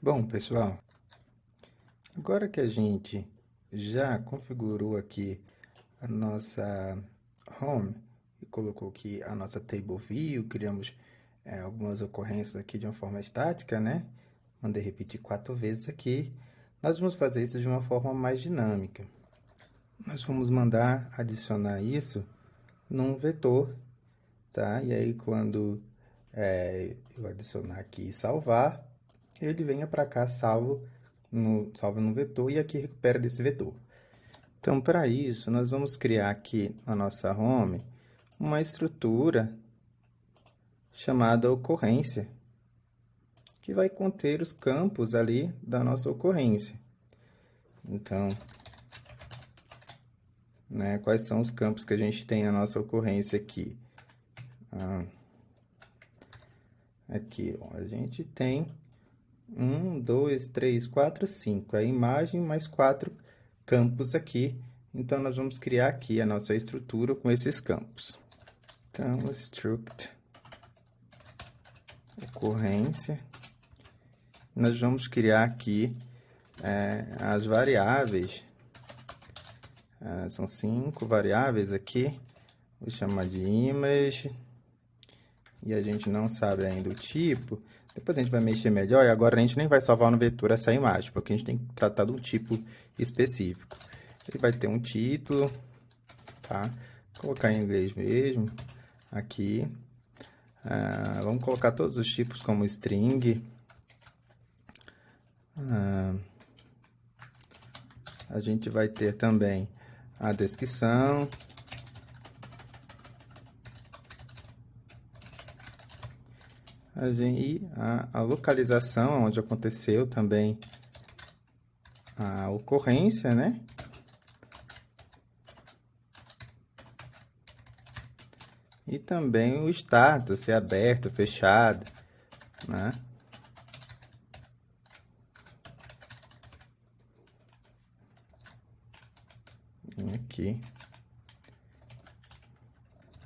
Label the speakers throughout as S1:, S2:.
S1: Bom, pessoal, agora que a gente já configurou aqui a nossa home e colocou aqui a nossa table view, criamos algumas ocorrências aqui de uma forma estática, né? Mandei repetir 4 vezes aqui. Nós vamos fazer isso de uma forma mais dinâmica. Nós vamos mandar adicionar isso num vetor, tá? E aí, quando eu adicionar aqui e salvar, ele venha para cá salvo no vetor e aqui recupera desse vetor. Então, para isso, nós vamos criar aqui na nossa home uma estrutura chamada ocorrência, que vai conter os campos ali da nossa ocorrência. Então, quais são os campos que a gente tem na nossa ocorrência aqui? Aqui, ó, a gente tem 1, 2, 3, 4, 5. A imagem mais 4 campos aqui. Então, nós vamos criar aqui a nossa estrutura com esses campos. Então, struct ocorrência. Nós vamos criar aqui as variáveis. São 5 variáveis aqui. Vou chamar de image. E a gente não sabe ainda o tipo. Depois a gente vai mexer melhor e agora a gente nem vai salvar no vetor essa imagem, porque a gente tem que tratar de um tipo específico. Ele vai ter um título, tá? Vou colocar em inglês mesmo, aqui. Vamos colocar todos os tipos como string. A gente vai ter também a descrição. E a localização, onde aconteceu também a ocorrência, né? E também o status, se é aberto, fechado, né? Aqui.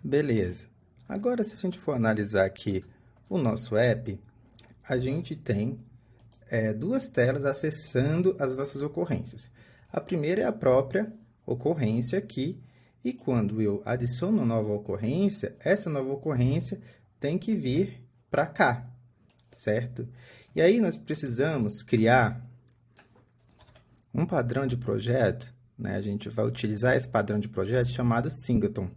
S1: Beleza. Agora, se a gente for analisar aqui o nosso app, a gente tem duas telas acessando as nossas ocorrências. A primeira é a própria ocorrência aqui, e quando eu adiciono uma nova ocorrência, essa nova ocorrência tem que vir para cá, certo? E aí nós precisamos criar um padrão de projeto, né? A gente vai utilizar esse padrão de projeto chamado singleton,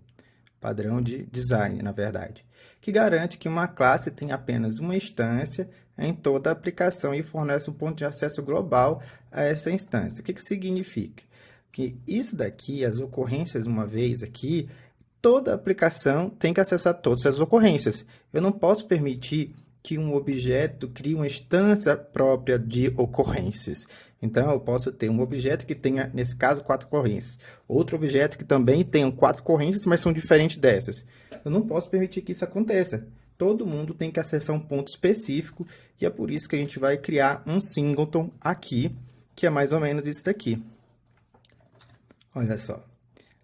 S1: padrão de design, na verdade, que garante que uma classe tem apenas uma instância em toda a aplicação e fornece um ponto de acesso global a essa instância. O que significa? Que isso daqui, as ocorrências, uma vez aqui, toda aplicação tem que acessar todas as ocorrências. Eu não posso permitir que um objeto crie uma instância própria de ocorrências. Então, eu posso ter um objeto que tenha, nesse caso, 4 ocorrências. Outro objeto que também tenha 4 ocorrências, mas são diferentes dessas. Eu não posso permitir que isso aconteça. Todo mundo tem que acessar um ponto específico, e é por isso que a gente vai criar um singleton aqui, que é mais ou menos isso daqui. Olha só.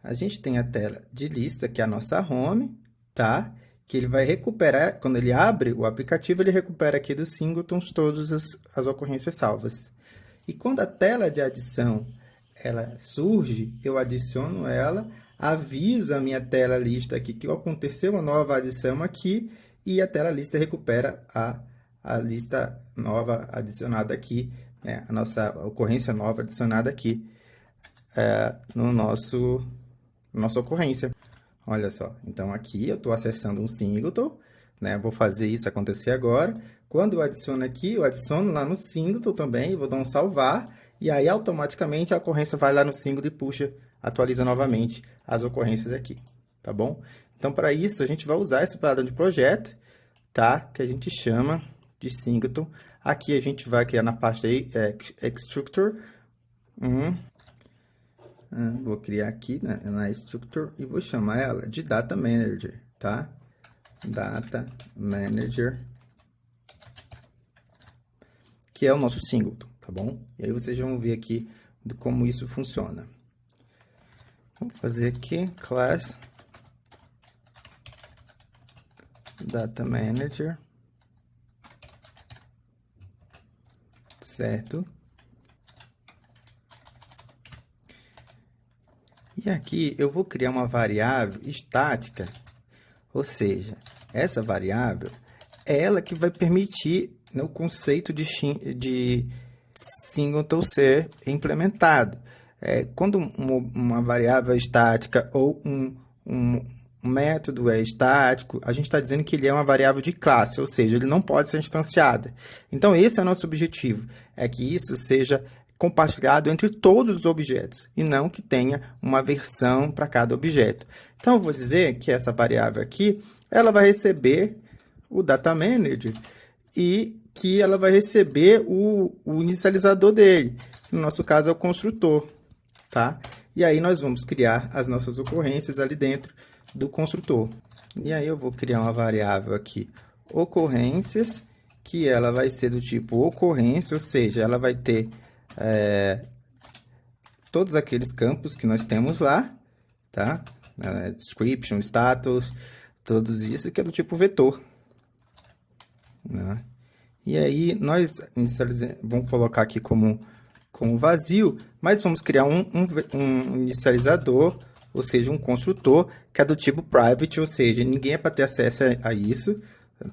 S1: A gente tem a tela de lista, que é a nossa home, tá? Que ele vai recuperar, quando ele abre o aplicativo, ele recupera aqui dos singletons todas as ocorrências salvas. E quando a tela de adição ela surge, eu adiciono ela, aviso a minha tela lista aqui que aconteceu uma nova adição aqui, e a tela lista recupera a lista nova adicionada aqui, né? A nossa ocorrência nova adicionada aqui no nossa ocorrência. Olha só, então aqui eu estou acessando um singleton, né? Vou fazer isso acontecer agora. Quando eu adiciono aqui, eu adiciono lá no singleton também, vou dar um salvar, e aí automaticamente a ocorrência vai lá no singleton e puxa, atualiza novamente as ocorrências aqui, tá bom? Então, para isso, a gente vai usar esse padrão de projeto, tá? Que a gente chama de singleton. Aqui a gente vai criar na parte aí, Exstructor, vou criar aqui na Structure e vou chamar ela de Data Manager, tá? Data Manager, que é o nosso singleton, tá bom? E aí vocês vão ver aqui como isso funciona. Vamos fazer aqui, class Data Manager certo? E aqui eu vou criar uma variável estática, ou seja, essa variável é ela que vai permitir, né, o conceito de singleton ser implementado. Quando uma variável é estática ou um método é estático, a gente está dizendo que ele é uma variável de classe, ou seja, ele não pode ser instanciado. Então, esse é o nosso objetivo, é que isso seja compartilhado entre todos os objetos, e não que tenha uma versão para cada objeto. Então, eu vou dizer que essa variável aqui, ela vai receber o data manager e que ela vai receber o inicializador dele. No nosso caso, é o construtor, tá? E aí, nós vamos criar as nossas ocorrências ali dentro do construtor. E aí, eu vou criar uma variável aqui, ocorrências, que ela vai ser do tipo ocorrência, ou seja, ela vai ter todos aqueles campos que nós temos lá, tá? Description, status, todos isso que é do tipo vetor, né? E aí, nós vamos colocar aqui como vazio, mas vamos criar um inicializador, ou seja, um construtor, que é do tipo private, ou seja, ninguém é para ter acesso a isso,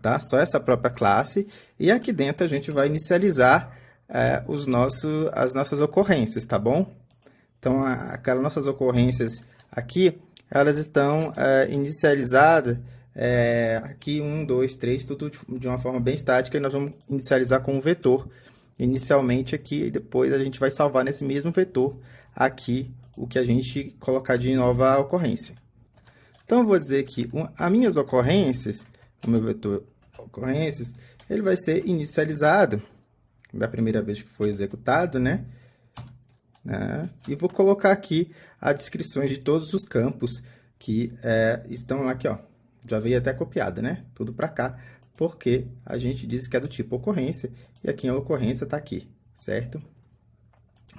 S1: tá? Só essa própria classe. E aqui dentro a gente vai inicializar as nossas ocorrências, tá bom? Então, aquelas nossas ocorrências aqui, elas estão inicializadas aqui 1, 2, 3, tudo de uma forma bem estática, e nós vamos inicializar com um vetor inicialmente aqui, e depois a gente vai salvar nesse mesmo vetor aqui o que a gente colocar de nova ocorrência. Então, eu vou dizer que as minhas ocorrências, o meu vetor ocorrências, ele vai ser inicializado da primeira vez que foi executado, né? E vou colocar aqui as descrições de todos os campos que estão aqui, ó. Já veio até copiado, né? Tudo para cá, porque a gente disse que é do tipo ocorrência, e aqui a ocorrência está aqui, certo?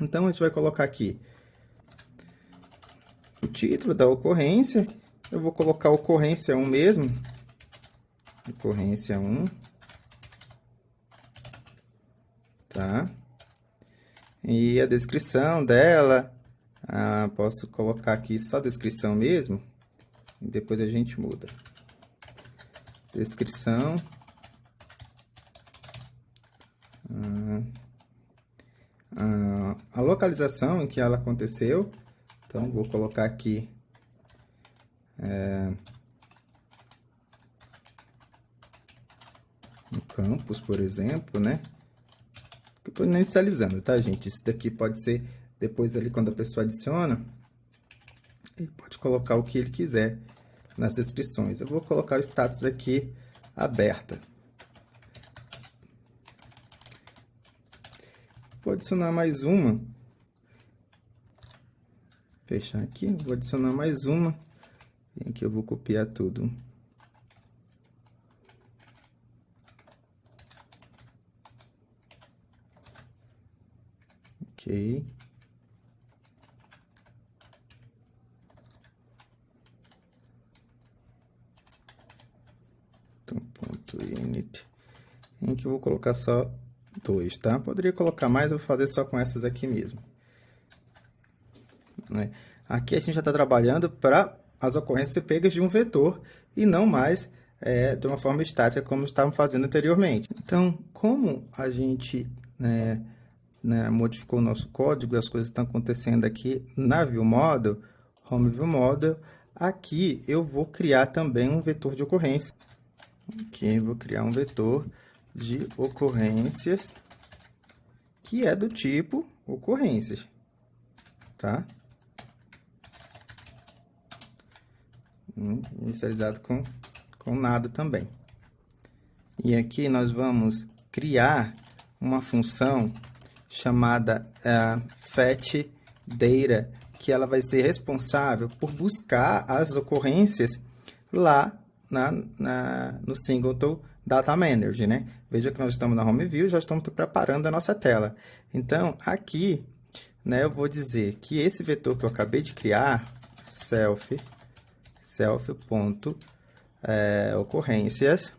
S1: Então, a gente vai colocar aqui o título da ocorrência. Eu vou colocar ocorrência 1 mesmo. Ocorrência 1. Tá? E a descrição dela, posso colocar aqui só a descrição mesmo, e depois a gente muda. Descrição. A localização em que ela aconteceu, então vou colocar aqui no campus, por exemplo, né? Estou inicializando, tá, gente? Isso daqui pode ser depois ali quando a pessoa adiciona, ele pode colocar o que ele quiser nas descrições. Eu vou colocar o status aqui aberta. Vou adicionar mais uma. Fechar aqui, vou adicionar mais uma. E aqui eu vou copiar tudo. Ok. Então, ponto init. Em que eu vou colocar só 2, tá? Poderia colocar mais, eu vou fazer só com essas aqui mesmo. Né? Aqui a gente já está trabalhando para as ocorrências ser pegas de um vetor e não mais de uma forma estática como estávamos fazendo anteriormente. Então, como a gente modificou o nosso código e as coisas estão acontecendo aqui na ViewModel, Home ViewModel, aqui eu vou criar também um vetor de ocorrência. Aqui eu vou criar um vetor de ocorrências que é do tipo ocorrências, tá? Inicializado com nada também. E aqui nós vamos criar uma função chamada fetchData, que ela vai ser responsável por buscar as ocorrências lá no Singleton Data Manager, né? Veja que nós estamos na Home View, já estamos preparando a nossa tela. Então, aqui, né, eu vou dizer que esse vetor que eu acabei de criar, self.ocorrências,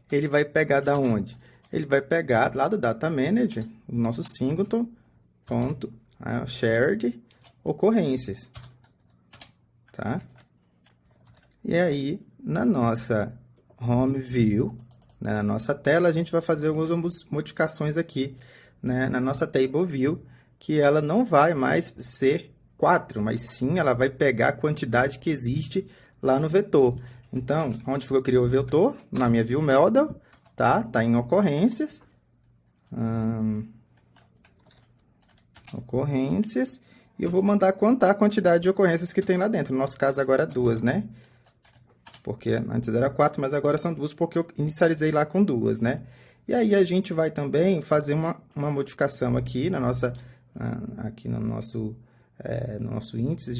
S1: ele vai pegar da onde? ele vai pegar lá do Data Manager o nosso singleton.shared ocorrências, tá? E aí, na nossa Home View, né, na nossa tela, a gente vai fazer algumas modificações aqui, né, na nossa Table View, que ela não vai mais ser 4, mas sim ela vai pegar a quantidade que existe lá no vetor. Então, onde foi que eu criei o vetor? Na minha View Model, tá? Tá em ocorrências. Ocorrências. E eu vou mandar contar a quantidade de ocorrências que tem lá dentro. No nosso caso, agora é 2, né? Porque antes era 4, mas agora são 2, porque eu inicializei lá com 2, né? E aí, a gente vai também fazer uma modificação aqui na nossa... aqui no nosso índice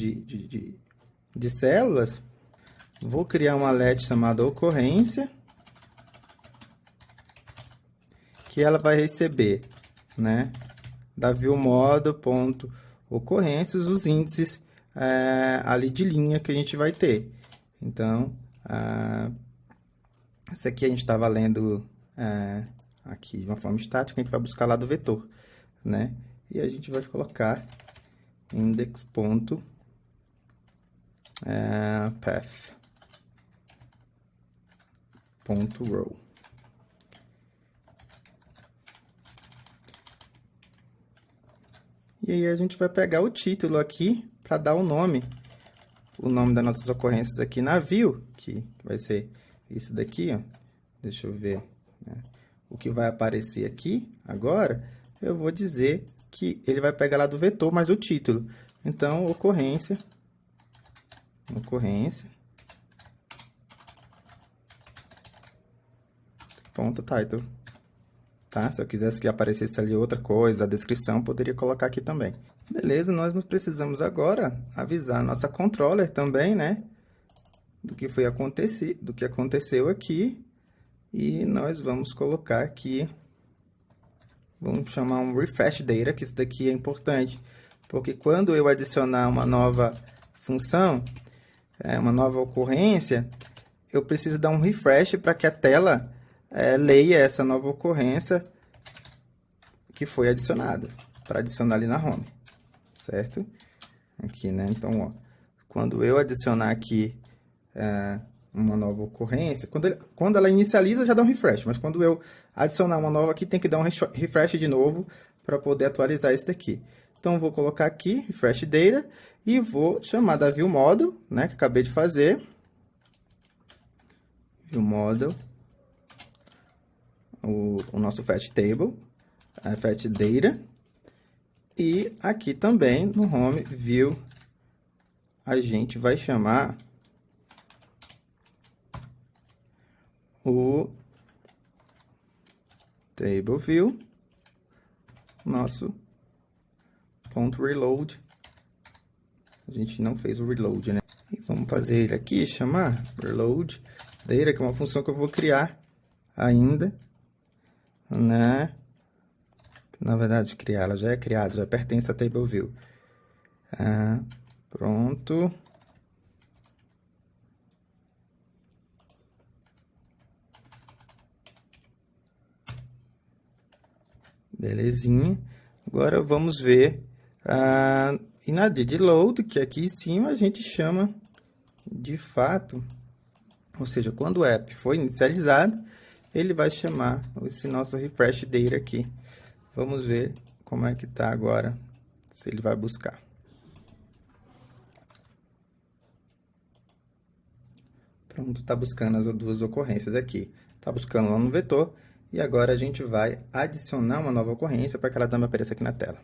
S1: de células. Vou criar uma let chamada ocorrência, que ela vai receber, né, da viewModel.ocorrências os índices ali de linha que a gente vai ter. Então, essa aqui a gente está valendo aqui de uma forma estática, a gente vai buscar lá do vetor, né? E a gente vai colocar index.path.row. E aí a gente vai pegar o título aqui para dar o nome das nossas ocorrências aqui na view, que vai ser isso daqui, ó. Deixa eu ver, né? O que vai aparecer aqui agora, eu vou dizer que ele vai pegar lá do vetor, mas o título. Então, ocorrência, ponto title, tá? Se eu quisesse que aparecesse ali outra coisa, a descrição, poderia colocar aqui também. Beleza, nós não precisamos agora avisar a nossa controller também, né? Do que aconteceu aqui. E nós vamos colocar aqui, vamos chamar um refresh data, que isso daqui é importante, porque quando eu adicionar uma nova função, uma nova ocorrência, eu preciso dar um refresh para que a tela leia essa nova ocorrência que foi adicionada, para adicionar ali na home, certo? Aqui, né? Então, ó, quando eu adicionar aqui uma nova ocorrência, quando ela inicializa, já dá um refresh, mas quando eu adicionar uma nova aqui, tem que dar um refresh de novo para poder atualizar esse daqui. Então, eu vou colocar aqui, refresh data, e vou chamar da viewModel, né, que acabei de fazer. viewModel, o nosso fetch table, fetch data, e aqui também no home view, a gente vai chamar o table view, nosso ponto reload. A gente não fez o reload, né? E vamos fazer ele aqui, chamar reload data, que é uma função que eu vou criar ainda, né? Na verdade, criar, ela já é criada, já pertence a table view. Pronto. Belezinha. Agora vamos ver e na didLoad, que aqui em cima a gente chama de fato, ou seja, quando o app foi inicializado, ele vai chamar esse nosso refresh data aqui. Vamos ver como é que está agora, se ele vai buscar. Pronto, está buscando as duas ocorrências aqui. Está buscando lá no vetor. E agora a gente vai adicionar uma nova ocorrência para que ela também apareça aqui na tela.